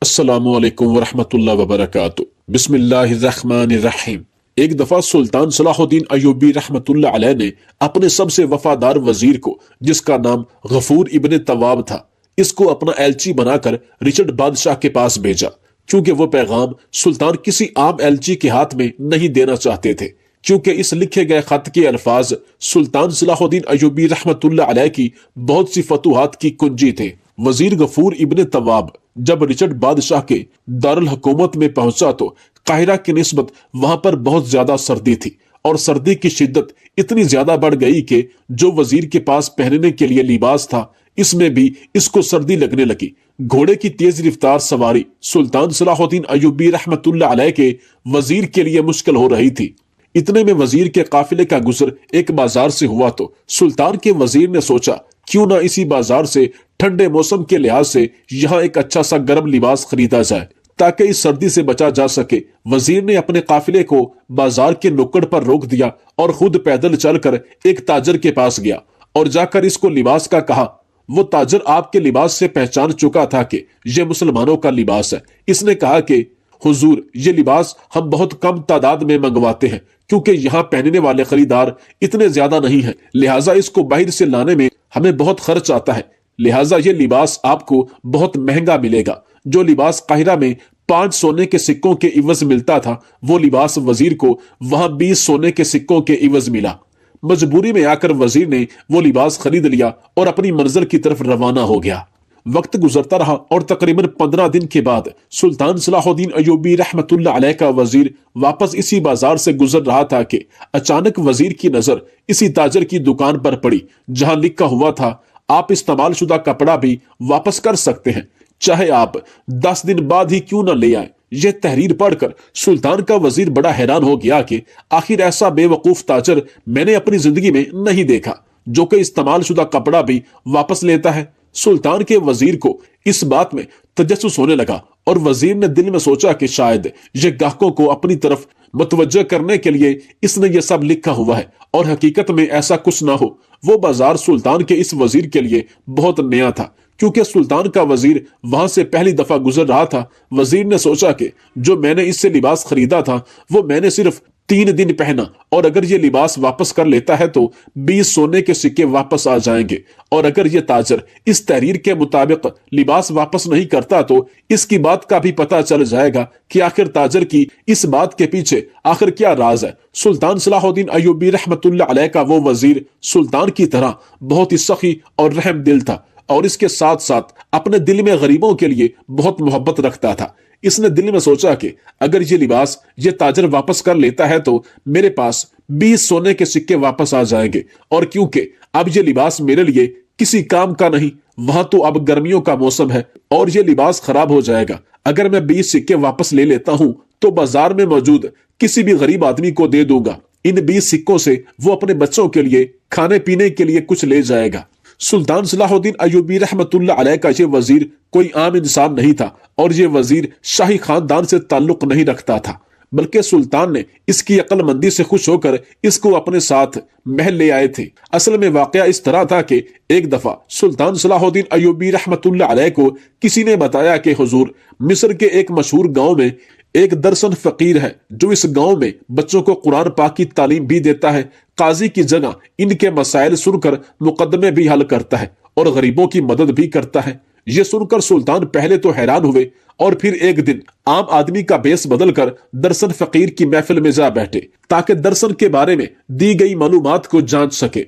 अस्सलामु अलैकुम वरहमतुल्लाहि वबरकातुहू। बिस्मिल्लाहिर्रहमानिर्रहीम। एक दफा सुल्तान सलाहुद्दीन अय्यूबी रहमतुल्लाह अलैह ने अपने सबसे वफादार वजीर को, जिसका नाम गफूर इब्न तवाब था, इसको अपना एलची बनाकर रिचर्ड बादशाह के पास भेजा, क्योंकि वो पैगाम सुल्तान किसी आम एलची के हाथ में नहीं देना चाहते थे, क्योंकि इस लिखे गए खत के अल्फाज सुल्तान सलाहुद्दीन अय्यूबी रहमतुल्लाह अलैह की बहुत सी फतूहात की कुंजी थे। वजीर गफूर इब्न तवाब जब रिचर्ड बादशाह के दारुल हुकूमत में पहुंचा तो काहिरा की निस्बत वहां पर बहुत ज्यादा सर्दी थी, और सर्दी की शिद्दत इतनी ज्यादा बढ़ गई कि जो वजीर के पास पहनने के लिए लिबास था, इसमें भी इसको सर्दी लगने लगी। घोड़े की तेज रफ्तार सवारी सुल्तान सलाहुद्दीन अय्यूबी रहमतुल्लाह अलैह के वजीर के लिए मुश्किल हो रही थी। इतने में वजीर के काफिले का गुजर एक बाजार से हुआ तो सुल्तान के वजीर ने सोचा, क्यों ना इसी बाजार से ठंडे मौसम के लिहाज से यहाँ एक अच्छा सा गर्म लिबास खरीदा जाए ताकि इस सर्दी से बचा जा सके। वजीर ने अपने काफिले को बाजार के नुक्कड़ पर रोक दिया और खुद पैदल चलकर एक ताजर के पास गया और जाकर इसको लिबास का कहा। वो ताजर आपके लिबास से पहचान चुका था कि यह मुसलमानों का लिबास है। इसने कहा कि हुजूर, ये लिबास हम बहुत कम तादाद में मंगवाते हैं, क्योंकि यहाँ पहनने वाले खरीदार इतने ज्यादा नहीं हैं, लिहाजा इसको बाहर से लाने में हमें बहुत खर्च आता है, लिहाजा ये लिबास आपको बहुत महंगा मिलेगा। जो लिबास काहिरा में 5 सोने के सिक्कों के इवज मिलता था, वो लिबास वजीर को वहां 20 सोने के सिक्कों के इवज मिला। मजबूरी में आकर वजीर ने वो लिबास खरीद लिया और अपनी मंजिल की तरफ रवाना हो गया। वक्त गुजरता रहा और तकरीबन 15 दिन के बाद सुल्तान सलाहुद्दीन अय्यूबी रहमतुल्लाह अलैह का वजीर वापस इसी बाजार से गुजर रहा था कि अचानक वजीर की नजर इसी ताजर की दुकान पर पड़ी, जहां लिखा हुआ था, आप इस्तेमाल शुदा कपड़ा भी वापस कर सकते हैं, चाहे आप 10 दिन बाद ही क्यों न ले आए। यह तहरीर पढ़कर सुल्तान का वजीर बड़ा हैरान हो गया कि आखिर ऐसा बेवकूफ ताजर मैंने अपनी जिंदगी में नहीं देखा, जो कि इस्तेमाल शुदा कपड़ा भी वापस लेता है। सुल्तान के वजीर को इस बात में तजस्सुस होने लगा और वजीर ने दिल में सोचा कि शायद यह गाहकों को अपनी तरफ मुतवज्जह करने के लिए इसने यह सब लिखा हुआ है, और हकीकत में ऐसा कुछ ना हो। वो बाजार सुल्तान के इस वजीर के लिए बहुत नया था, क्योंकि सुल्तान का वजीर वहां से पहली दफा गुजर रहा था। वजीर ने सोचा कि जो मैंने इससे लिबास खरीदा था वो मैंने सिर्फ 3 दिन पहना, और अगर ये लिबास वापस कर लेता है तो 20 सोने के सिक्के वापस आ जाएंगे, और अगर ये ताजर इस तहरीर के मुताबिक लिबास वापस नहीं करता तो इसकी बात का भी पता चल जाएगा कि आखिर ताजर की इस बात के पीछे आखिर क्या राज है। सुल्तान सलाहुद्दीन अय्यूबी रहमतुल्लाह अलैह का वो वजीर सुल्तान की तरह बहुत ही सखी और रहम दिल था, और इसके साथ साथ अपने दिल में गरीबों के लिए बहुत मोहब्बत रखता था। इसने दिल में सोचा कि अगर ये लिबास ये ताजर वापस कर लेता है तो मेरे पास 20 सोने के सिक्के वापस आ जाएंगे, और क्योंकि अब ये लिबास मेरे लिए किसी काम का नहीं, वहां तो अब गर्मियों का मौसम है और ये लिबास खराब हो जाएगा। अगर मैं 20 सिक्के वापस ले लेता हूं तो बाजार में मौजूद किसी भी गरीब आदमी को दे दूंगा। इन 20 सिक्कों से वो अपने बच्चों के लिए खाने पीने के लिए कुछ ले जाएगा। सुल्तान सलाहुद्दीन अय्यूबी रहमतुल्लाह अलैह का ये वजीर कोई आम इंसान नहीं था, और ये वजीर शाही खानदान से ताल्लुक नहीं रखता था, बल्कि सुल्तान ने इसकी अक्लमंदी से खुश होकर इसको अपने साथ महल ले आए थे। असल में वाकया इस तरह था कि एक दफा सुल्तान सलाहुद्दीन अय्यूबी रहमतुल्लाह अलैह को किसी ने बताया कि हुजूर, मिस्र के एक मशहूर गांव में एक दरसन फकीर है, जो इस गांव में बच्चों को कुरान पाक की तालीम भी देता है, काजी की जगह इनके मसाइल सुनकर मुकदमे भी हल करता है और गरीबों की मदद भी करता है। ये सुनकर सुल्तान पहले तो हैरान हुए, और फिर एक दिन आम आदमी का भेस बदलकर दरसन फकीर की महफिल में जा बैठे ताकि दरसन के बारे में दी गई मालूमात को जांच सके।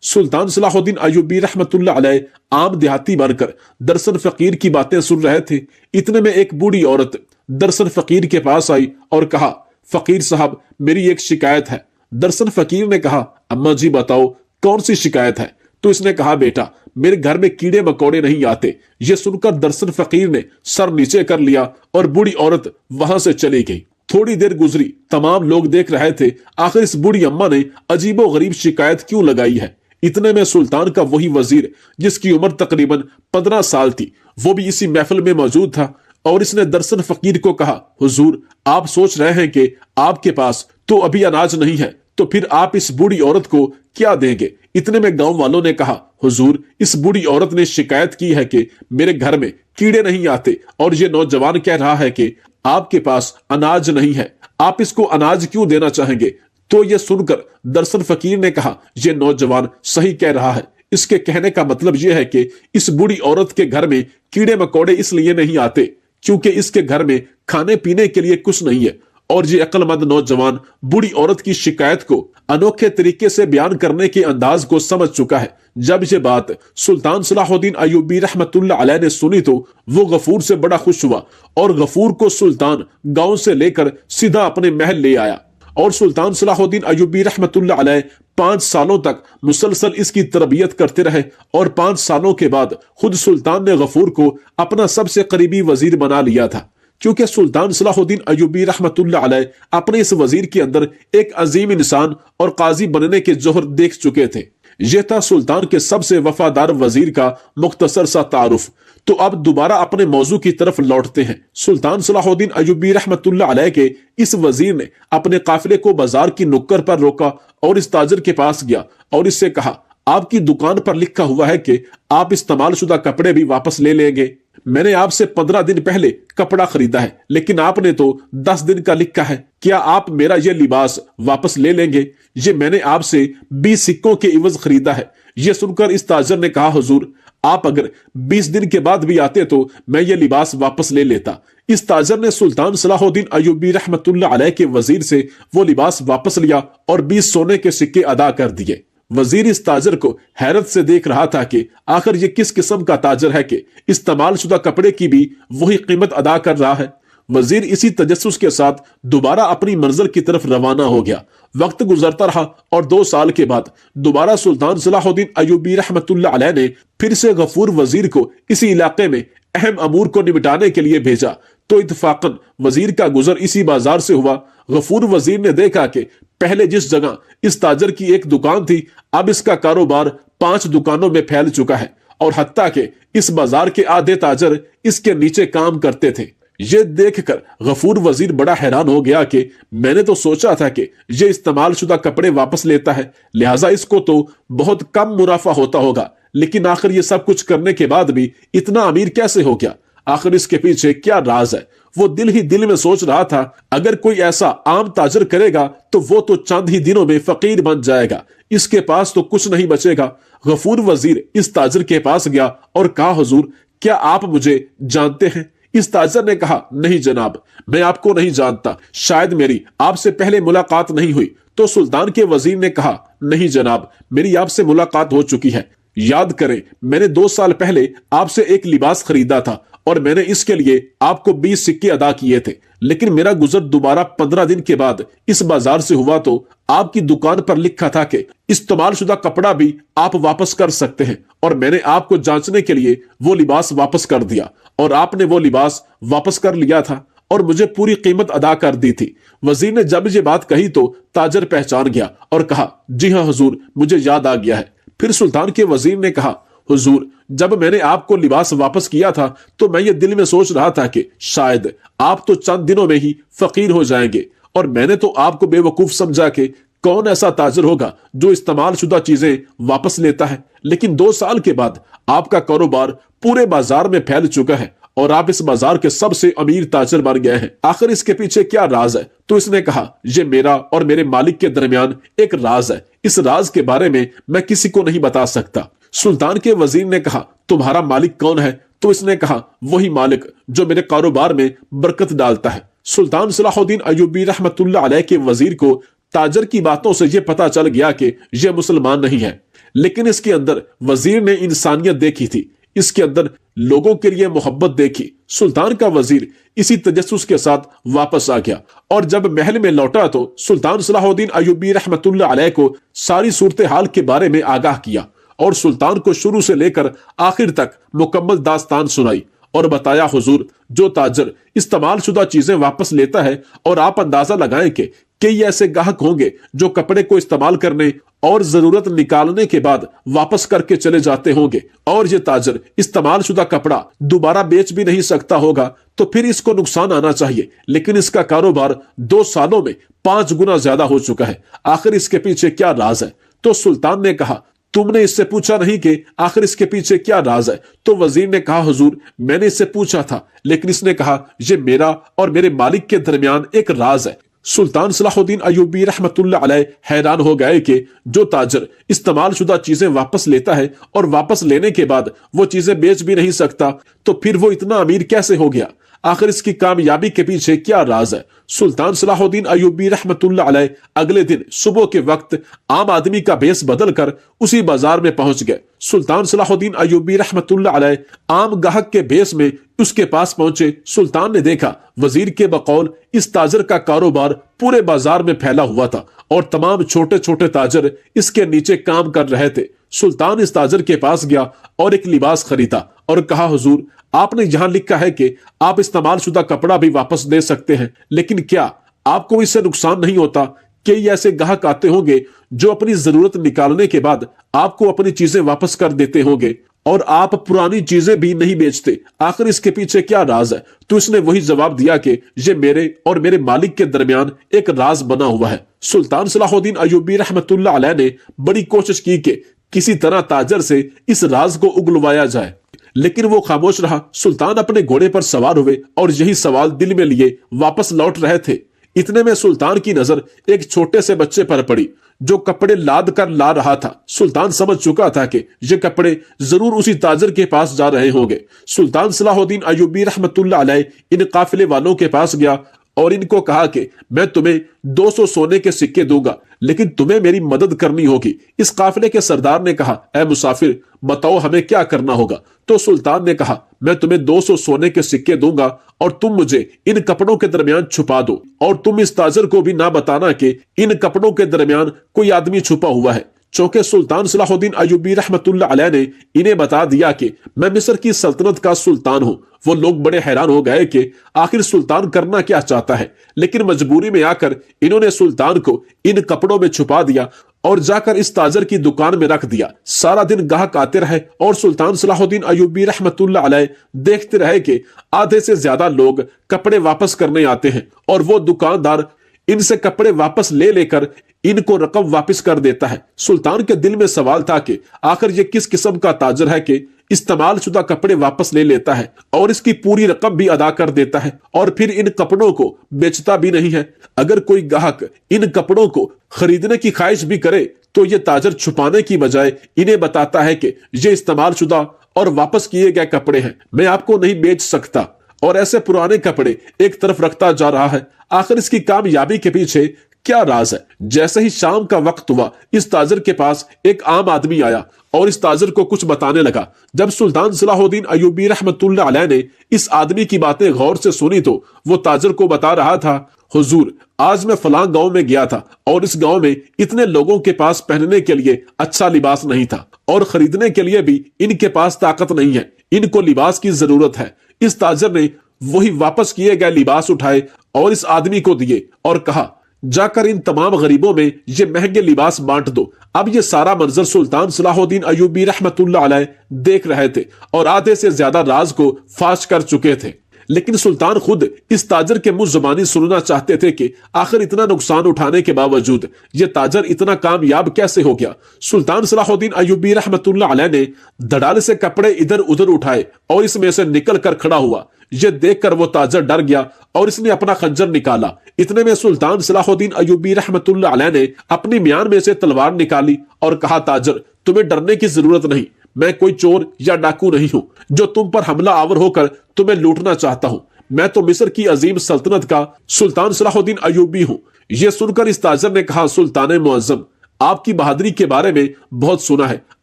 सुल्तान सलाहुद्दीन अय्यूबी रहमतुल्लाह अलैह आम देहाती बनकर दरसन फकीर की बातें सुन रहे थे। इतने में एक बूढ़ी औरत दरसन फकीर के पास आई और कहा, फकीर साहब, मेरी एक शिकायत है। दरसन फकीर ने कहा, अम्मा जी बताओ, कौन सी शिकायत है? तो इसने कहा, बेटा, मेरे घर में कीड़े मकोड़े नहीं आते। ये सुनकर दरसन फकीर ने सर नीचे कर लिया और बूढ़ी औरत वहां से चली गई। थोड़ी देर गुजरी, तमाम लोग देख रहे थे आखिर इस बूढ़ी अम्मा ने अजीबो गरीब शिकायत क्यों लगाई है। इतने में सुल्तान का वही वजीर, जिसकी उम्र तकरीबन 15 साल थी, वो भी इसी महफिल में मौजूद था, और इसने दरसन फकीर को कहा, हुजूर, आप सोच रहे हैं कि आपके पास तो अभी अनाज नहीं है, तो फिर आप इस बूढ़ी औरत को क्या देंगे? इतने में गांव वालों ने कहा, हुजूर, इस बूढ़ी औरत ने शिकायत की है कि मेरे घर में कीड़े नहीं आते, और ये नौजवान कह रहा है कि आपके पास अनाज नहीं है, आप इसको अनाज क्यों देना चाहेंगे? तो ये सुनकर दरअसल फकीर ने कहा, ये नौजवान सही कह रहा है। इसके कहने का मतलब यह है कि इस बूढ़ी औरत के घर में कीड़े मकोड़े इसलिए नहीं आते क्योंकि इसके घर में खाने पीने के लिए कुछ नहीं है। और ये अक्लमंद नौजवान बूढ़ी औरत की शिकायत को अनोखे तरीके से बयान करने के अंदाज को समझ चुका है। जब ये बात सुल्तान सलाहुद्दीन अय्यूबी रहमतुल्लाह अलैह ने सुनी तो वो गफूर से बड़ा खुश हुआ और गफूर को सुल्तान गांव से लेकर सीधा अपने महल ले आया। और सुल्तान सलाहुद्दीन अय्यूबी रहमतुल्लाह अलैह 5 सालों तक मुसलसल इसकी तरबियत करते रहे और 5 सालों के बाद खुद सुल्तान ने गफूर को अपना सबसे करीबी वजीर बना लिया था, क्योंकि सुल्तान सलाहुद्दीन अय्यूबी रहमतुल्लाह अलैह अपने इस वजीर के अंदर एक अजीम इंसान और काजी बनने के जोहर देख चुके थे। यह था सुल्तान के सबसे वफादार वजीर का मुख्तसर सा तारुफ। तो अब दोबारा अपने मौजू की तरफ लौटते हैं। सुल्तान सलाहुद्दीन अय्यूबी रहमतुल्लाह अलैह के इस वजीर ने अपने काफिले को बाजार की नुक्कड़ पर रोका और इस ताजर के पास गया और इससे कहा, आपकी दुकान पर लिखा हुआ है कि आप इस्तेमाल शुदा कपड़े भी वापस ले लेंगे। मैंने आपसे 15 दिन पहले कपड़ा खरीदा है, लेकिन आपने तो 10 दिन का लिखा है। क्या आप मेरा यह लिबास वापस ले लेंगे? ये मैंने आपसे 20 सिक्कों के इवज खरीदा है। यह सुनकर इस ताजर ने कहा, हुजूर, आप अगर 20 दिन के बाद भी आते तो मैं ये लिबास वापस ले लेता। इस ताजर ने सुल्तान सलाहुद्दीन अय्यूबी रहमतुल्लाह अलैह के वजीर से वो लिबास वापस लिया और 20 सोने के सिक्के अदा कर दिए। वजीर इस ताजर को हैरत से देख रहा था कि आखिर ये किस किस्म का ताजर है कि इस्तेमाल शुदा कपड़े की भी वही कीमत अदा कर रहा है। वजीर इसी तजस्सुस के साथ दोबारा अपनी मंजिल की तरफ रवाना हो गया। वक्त गुजरता रहा और 2 साल के बाद दोबारा सुल्तान सलाहुद्दीन अय्यूबी रहमतुल्लाह अलैह ने फिर से गफूर वजीर को इसी इलाके में अहम अमूर को निपटाने के लिए भेजा। तो इत्तफाकन वजीर का गुजर इसी बाजार से हुआ। गफूर वजीर ने देखा कि पहले जिस जगह इस ताजर की एक दुकान थी, अब इसका कारोबार 5 दुकानों में फैल चुका है और हत्ता के इस बाजार के आधे ताजर इसके नीचे काम करते थे। ये देखकर गफूर वजीर बड़ा हैरान हो गया कि मैंने तो सोचा था कि ये इस्तेमाल शुदा कपड़े वापस लेता है, लिहाजा इसको तो बहुत कम मुनाफा होता होगा, लेकिन आखिर ये सब कुछ करने के बाद भी इतना अमीर कैसे हो गया? आखिर इसके पीछे क्या राज है? वो दिल ही दिल में सोच रहा था, अगर कोई ऐसा आम ताजर करेगा तो वो तो चंद ही दिनों में फकीर बन जाएगा, इसके पास तो कुछ नहीं बचेगा। गफूर वजीर इस ताजर के पास गया और कहा, हुजूर, क्या आप मुझे जानते हैं? इस ताजर ने कहा, नहीं जनाब, मैं आपको नहीं जानता, शायद मेरी आपसे पहले मुलाकात नहीं हुई। तो सुल्तान के वजीर ने कहा, नहीं जनाब, मेरी आपसे मुलाकात हो चुकी है। याद करें, मैंने 2 साल पहले आपसे एक लिबास खरीदा था और मैंने इसके लिए आपको 20 सिक्के अदा किए थे, लेकिन मेरा गुजर दोबारा 15 दिन के बाद इस बाजार से हुआ तो आपकी दुकान पर लिखा था कि इस्तेमाल शुदा कपड़ा भी आप वापस कर सकते हैं, और मैंने आपको जांचने के लिए वो लिबास वापस कर दिया और आपने वो लिबास वापस कर लिया था और मुझे पूरी कीमत अदा कर दी थी। वजीर ने जब ये बात कही तो ताजर पहचान गया और कहा, जी हाँ हुजूर, मुझे याद आ गया है। फिर सुल्तान के वजीर ने कहा, हुजूर, जब मैंने आपको लिबास वापस किया था तो मैं ये दिल में सोच रहा था कि शायद आप तो चंद दिनों में ही फकीर हो जाएंगे, और मैंने तो आपको बेवकूफ समझा कि कौन ऐसा ताजर होगा जो इस्तेमाल शुदा चीजें वापस लेता है। लेकिन 2 साल के बाद आपका कारोबार पूरे बाजार में फैल चुका है और आप इस बाजार के सबसे अमीर ताजर बन गए हैं। आखिर इसके पीछे क्या राज है? तो इसने कहा, ये मेरा और मेरे मालिक के दरमियान एक राज है, इस राज के बारे में मैं किसी को नहीं बता सकता। सुल्तान के वजीर ने कहा, तुम्हारा मालिक कौन है? तो इसने कहा, वही मालिक जो मेरे कारोबार में बरकत डालता है। सुल्तान सलाहुद्दीन अय्यूबी रहमतुल्लाह अलैह के वजीर को ताजर की बातों से यह पता चल गया कि यह मुसलमान नहीं है, लेकिन इसके अंदर वजीर ने इंसानियत देखी थी, इसके अंदर लोगों के लिए मोहब्बत देखी। सुल्तान का वजीर इसी तजस्सुस के साथ वापस आ गया और जब महल में लौटा तो सुल्तान सलाहुद्दीन अय्यूबी रहमतुल्लाह अलैह को सारी सूरत हाल के बारे में आगाह किया और सुल्तान को शुरू से लेकर आखिर तक मुकम्मल दास्तान सुनाई और बताया, हुजूर, जो ताजर इस्तेमाल शुदा चीजें वापस लेता है और आप अंदाजा लगाएं कि کئی ایسے گاہک ہوں گے جو کپڑے کو استعمال کرنے اور ضرورت نکالنے کے بعد واپس کر کے چلے جاتے ہوں گے، اور یہ تاجر استعمال شدہ کپڑا دوبارہ بیچ بھی نہیں سکتا ہوگا، تو پھر اس کو نقصان آنا چاہیے، لیکن اس کا کاروبار 2 سالوں میں 5 گنا زیادہ ہو چکا ہے۔ آخر اس کے پیچھے کیا راز ہے؟ تو سلطان نے کہا، تم نے اس سے پوچھا نہیں کہ آخر اس کے پیچھے کیا راز ہے؟ تو وزیر نے کہا، حضور میں نے اس سے پوچھا تھا، لیکن اس نے کہا یہ میرا اور میرے مالک کے درمیان ایک راز ہے۔ سلطان صلاح الدین ایوبی رحمت اللہ علیہ حیران ہو گئے کہ جو تاجر استعمال شدہ چیزیں واپس لیتا ہے اور واپس لینے کے بعد وہ چیزیں بیچ بھی نہیں سکتا، تو پھر وہ اتنا امیر کیسے ہو گیا؟ آخر اس کی کامیابی کے پیچھے کیا راز ہے؟ سلطان صلاح الدین ایوبی رحمت اللہ علیہ اگلے دن صبح کے وقت عام آدمی کا بیس بدل کر اسی بازار میں پہنچ گئے۔ سلطان صلاح الدین ایوبی رحمت اللہ علیہ عام گاہک کے بیس میں اس کے پاس پہنچے۔ سلطان نے دیکھا وزیر کے بقول اس تاجر کا کاروبار پورے بازار میں پھیلا ہوا تھا اور تمام چھوٹے چھوٹے تاجر اس کے نیچے کام کر رہے تھے۔ سلطان اس تاجر کے پاس گیا اور ایک لباس خریدا اور کہا، حضور آپ نے یہاں لکھا ہے کہ آپ استعمال شدہ کپڑا بھی واپس دے سکتے ہیں، لیکن کیا آپ کو اس سے نقصان نہیں ہوتا؟ کئی ایسے گاہک آتے ہوں گے جو اپنی ضرورت نکالنے کے بعد آپ کو اپنی چیزیں واپس کر دیتے ہوں گے اور آپ پرانی چیزیں بھی نہیں بیچتے، آخر اس کے پیچھے کیا راز ہے؟ تو اس نے وہی جواب دیا کہ یہ میرے اور میرے مالک کے درمیان ایک راز بنا ہوا ہے۔ سلطان صلاح الدین ایوبی رحمت اللہ علیہ نے بڑی کوشش کی کہ کسی طرح تاجر سے اس راز کو اگلوایا جائے، لیکن وہ خاموش رہا۔ سلطان اپنے گھوڑے پر سوار ہوئے اور یہی سوال دل میں لیے واپس لوٹ رہے تھے۔ اتنے میں سلطان کی نظر ایک چھوٹے سے بچے پر پڑی جو کپڑے لاد کر لا رہا تھا۔ سلطان سمجھ چکا تھا کہ یہ کپڑے ضرور اسی تاجر کے پاس جا رہے ہوں گے۔ سلطان صلاح الدین ایوبی رحمت اللہ علیہ ان قافلے والوں کے پاس گیا اور ان کو کہا کہ میں تمہیں 200 سونے کے سکے دوں گا، لیکن تمہیں میری مدد کرنی ہوگی۔ اس قافلے کے سردار نے کہا، اے مسافر بتاؤ ہمیں کیا کرنا ہوگا؟ تو سلطان نے کہا، میں تمہیں 200 سونے کے سکے دوں گا اور تم مجھے ان کپڑوں کے درمیان چھپا دو، اور تم اس تاجر کو بھی نہ بتانا کہ ان کپڑوں کے درمیان کوئی آدمی چھپا ہوا ہے۔ چونکہ سلطان صلاح الدین ایوبی رحمت اللہ علیہ نے انہیں بتا دیا کہ میں مصر کی سلطنت کا سلطان ہوں، وہ لوگ بڑے حیران ہو گئے کہ آخر سلطان کرنا کیا چاہتا ہے، لیکن مجبوری میں آ کر انہوں نے سلطان کو ان کپڑوں میں چھپا دیا اور جا کر اس تاجر کی دکان میں رکھ دیا۔ سارا دن گاہک آتے رہے اور سلطان صلاح الدین ایوبی رحمت اللہ علیہ دیکھتے رہے کہ آدھے سے زیادہ لوگ کپڑے واپس کرنے آتے ہیں اور وہ دکاندار ان سے کپڑے واپس لے لے کر ان کو رقم واپس کر دیتا ہے۔ سلطان کے دل میں سوال تھا کہ آخر یہ کس قسم کا تاجر ہے کہ استعمال شدہ کپڑے واپس لے لیتا ہے اور اس کی پوری رقم بھی ادا کر دیتا ہے اور پھر ان کپڑوں کو بیچتا بھی نہیں ہے۔ اگر کوئی گاہک ان کپڑوں کو خریدنے کی خواہش بھی کرے تو یہ تاجر چھپانے کی بجائے انہیں بتاتا ہے کہ یہ استعمال شدہ اور واپس کیے گئے کپڑے ہیں، میں آپ کو نہیں بیچ سکتا، اور ایسے پرانے کپڑے ایک طرف رکھتا جا رہا ہے۔ آخر اس کی کامیابی کے پیچھے کیا راز ہے؟ جیسے ہی شام کا وقت ہوا، اس تاجر کے پاس ایک عام آدمی آیا اور اس تاجر کو کچھ بتانے لگا۔ جب سلطان صلاح الدین ایوبی رحمت اللہ علیہ نے اس آدمی کی باتیں غور سے سنی تو وہ تاجر کو بتا رہا تھا، حضور آج میں فلاں گاؤں میں گیا تھا اور اس گاؤں میں اتنے لوگوں کے پاس پہننے کے لیے اچھا لباس نہیں تھا اور خریدنے کے لیے بھی ان کے پاس طاقت نہیں ہے، ان کو لباس کی ضرورت ہے۔ اس تاجر نے وہی واپس کیے گئے لباس اٹھائے اور اس آدمی کو دیے اور کہا، جا کر ان تمام غریبوں میں یہ مہنگے لباس بانٹ دو۔ اب یہ سارا منظر سلطان صلاح الدین ایوبی رحمت اللہ علیہ دیکھ رہے تھے اور آدھے سے زیادہ راز کو فاش کر چکے تھے، لیکن سلطان خود اس تاجر کے منہ زبانی سننا چاہتے تھے کہ آخر اتنا نقصان اٹھانے کے باوجود یہ تاجر اتنا کامیاب کیسے ہو گیا۔ سلطان صلاح الدین ایوبی رحمت اللہ علیہ نے دھڑال سے کپڑے ادھر ادھر اٹھائے اور اس میں سے نکل کر کھڑا ہوا۔ یہ دیکھ کر وہ تاجر ڈر گیا اور اس نے اپنا خنجر نکالا۔ اتنے میں سلطان صلاح الدین ایوبی رحمت اللہ علیہ نے اپنی میان میں سے تلوار نکالی اور کہا، تاجر تمہیں ڈرنے کی ضرورت نہیں، میں کوئی چور یا ڈاکو نہیں ہوں جو تم پر حملہ آور ہو کر تمہیں لوٹنا چاہتا ہوں، میں تو مصر کی عظیم سلطنت کا سلطان صلاح الدین ایوبی ہوں۔ یہ سن کر اس تاجر نے کہا، سلطان معظم آپ کی بہادری کے بارے میں بہت سنا ہے،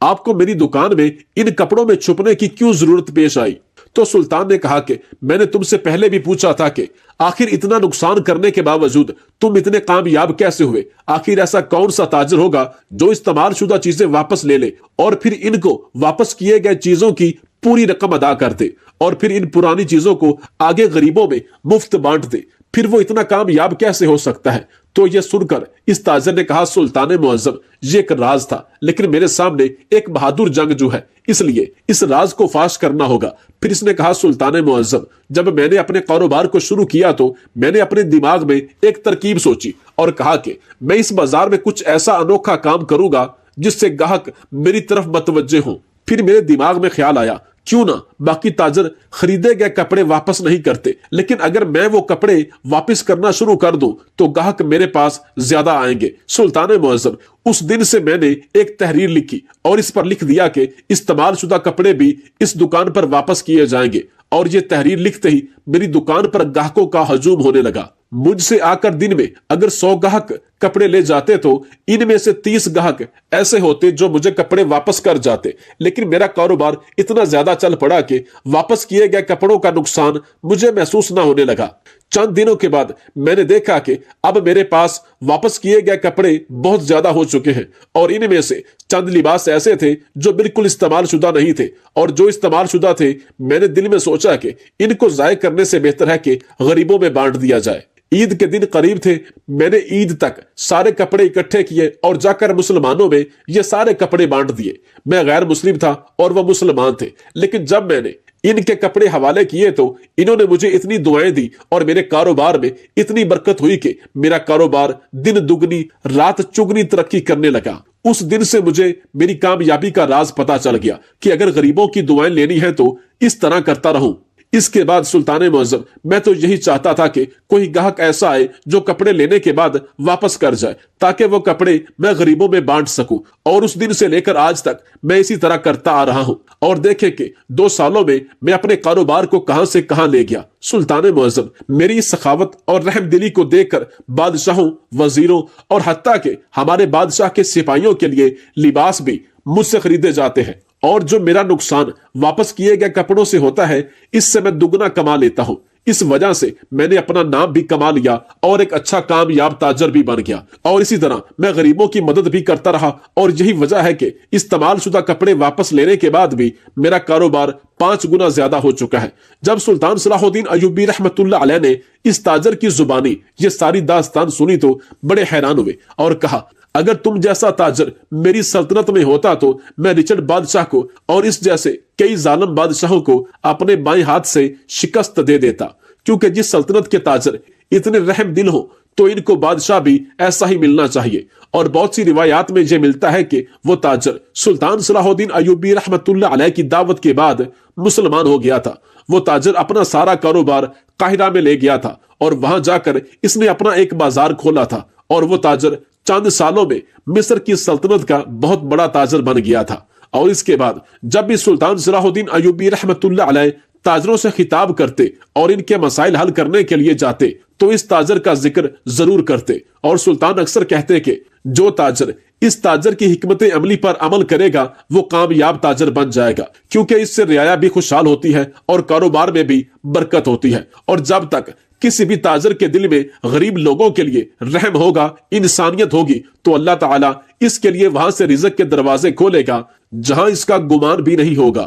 آپ کو میری دکان میں ان کپڑوں میں چھپنے کی کیوں ضرورت پیش آئی؟ تو سلطان نے کہا کہ میں نے تم سے پہلے بھی پوچھا تھا کہ آخر اتنا نقصان کرنے کے باوجود تم اتنے کامیاب کیسے ہوئے؟ آخر ایسا کون سا تاجر ہوگا جو استعمال شدہ چیزیں واپس لے لے اور پھر ان کو واپس کیے گئے چیزوں کی پوری رقم ادا کر دے اور پھر ان پرانی چیزوں کو آگے غریبوں میں مفت بانٹ دے؟ پھر وہ اتنا کامیاب کیسے ہو سکتا ہے؟ تو یہ سن کر اس تاجر نے کہا سلطان معظم یہ ایک راز تھا، لیکن میرے سامنے ایک بہادر جنگجو ہے، اس لیے اس راز کو فاش کرنا ہوگا۔ پھر اس نے کہا سلطان معظم جب میں نے اپنے کاروبار کو شروع کیا تو میں نے اپنے دماغ میں ایک ترکیب سوچی اور کہا کہ میں اس بازار میں کچھ ایسا انوکھا کام کروں گا جس سے گاہک میری طرف متوجہ ہوں۔ پھر میرے دماغ میں خیال آیا کیوں نہ باقی تاجر خریدے گئے کپڑے واپس نہیں کرتے، لیکن اگر میں وہ کپڑے واپس کرنا شروع کر دوں تو گاہک میرے پاس زیادہ آئیں گے۔ سلطان معظم اس دن سے میں نے ایک تحریر لکھی اور اس پر لکھ دیا کہ استعمال شدہ کپڑے بھی اس دکان پر واپس کیے جائیں گے، اور یہ تحریر لکھتے ہی میری دکان پر گاہکوں کا ہجوم ہونے لگا۔ مجھ سے آ کر دن میں اگر 100 گاہک کپڑے لے جاتے تو ان میں سے 30 گاہک ایسے ہوتے جو مجھے کپڑے واپس کر جاتے، لیکن میرا کاروبار اتنا زیادہ چل پڑا کہ واپس کیے گئے کپڑوں کا نقصان مجھے محسوس نہ ہونے لگا۔ چند دنوں کے بعد میں نے دیکھا کہ اب میرے پاس واپس کیے گئے کپڑے بہت زیادہ ہو چکے ہیں، اور ان میں سے چند لباس ایسے تھے جو بالکل استعمال شدہ نہیں تھے، اور جو استعمال شدہ تھے میں نے دل میں سوچا کہ ان کو ضائع کرنے سے بہتر ہے کہ غریبوں میں بانٹ دیا جائے۔ عید کے دن قریب تھے، میں نے عید تک سارے کپڑے اکٹھے کیے اور جا کر مسلمانوں میں یہ سارے کپڑے بانٹ دیے۔ میں غیر مسلم تھا اور وہ مسلمان تھے، لیکن جب میں نے ان کے کپڑے حوالے کیے تو انہوں نے مجھے اتنی دعائیں دی اور میرے کاروبار میں اتنی برکت ہوئی کہ میرا کاروبار دن دگنی رات چگنی ترقی کرنے لگا۔ اس دن سے مجھے میری کامیابی کا راز پتا چل گیا کہ اگر غریبوں کی دعائیں لینی ہے تو اس طرح کرتا رہوں۔ اس کے بعد سلطان معظم میں تو یہی چاہتا تھا کہ کوئی گاہک ایسا آئے جو کپڑے لینے کے بعد واپس کر جائے تاکہ وہ کپڑے میں غریبوں میں بانٹ سکوں، اور اس دن سے لے کر آج تک میں اسی طرح کرتا آ رہا ہوں، اور دیکھیں کہ 2 سالوں میں میں اپنے کاروبار کو کہاں سے کہاں لے گیا۔ سلطان معظم میری اس سخاوت اور رحم دلی کو دیکھ کر بادشاہوں، وزیروں اور حتیٰ کہ ہمارے بادشاہ کے سپاہیوں کے لیے لباس بھی مجھ سے خریدے جاتے ہیں، اور جو میرا نقصان واپس کیے گئے کپڑوں سے ہوتا ہے اس سے میں دگنا کما لیتا ہوں۔ اس وجہ سے میں نے اپنا نام بھی کما لیا اور ایک اچھا کامیاب تاجر بھی بن گیا، اور اسی طرح میں غریبوں کی مدد بھی کرتا رہا، اور یہی وجہ ہے کہ استعمال شدہ کپڑے واپس لینے کے بعد بھی میرا کاروبار 5 گنا زیادہ ہو چکا ہے۔ جب سلطان صلاح الدین ایوبی رحمۃ اللہ علیہ نے اس تاجر کی زبانی یہ ساری داستان سنی تو بڑے حیران ہوئے اور کہا اگر تم جیسا تاجر میری سلطنت میں ہوتا تو میں رچرڈ بادشاہ کو اور اس جیسے کئی ظالم بادشاہوں کو اپنے بائیں ہاتھ سے شکست دے دیتا، کیونکہ جس سلطنت کے تاجر اتنے رحم دل ہوں تو ان کو بادشاہ بھی ایسا ہی ملنا چاہیے۔ اور بہت سی روایات میں یہ ملتا ہے کہ وہ تاجر سلطان صلاح الدین ایوبی رحمۃ اللہ علیہ کی دعوت کے بعد مسلمان ہو گیا تھا۔ وہ تاجر اپنا سارا کاروبار قاہرہ میں لے گیا تھا، اور وہاں جا کر اس نے اپنا ایک بازار کھولا تھا، اور وہ تاجر چند سالوں میں مصر کی سلطنت کا بہت بڑا تاجر بن گیا تھا۔ اور اس کے بعد جب بھی سلطان صلاح الدین ایوبی رحمۃ اللہ علیہ تاجروں سے خطاب کرتے اور ان کے مسائل حل کرنے کے لیے جاتے تو اس تاجر کا ذکر ضرور کرتے، اور سلطان اکثر کہتے کہ جو تاجر اس تاجر کی حکمت عملی پر عمل کرے گا وہ کامیاب تاجر بن جائے گا، کیونکہ اس سے رعایا بھی خوشحال ہوتی ہے اور کاروبار میں بھی برکت ہوتی ہے۔ اور جب تک کسی بھی تاجر کے دل میں غریب لوگوں کے لیے رحم ہوگا، انسانیت ہوگی، تو اللہ تعالیٰ اس کے لیے وہاں سے رزق کے دروازے کھولے گا جہاں اس کا گمان بھی نہیں ہوگا۔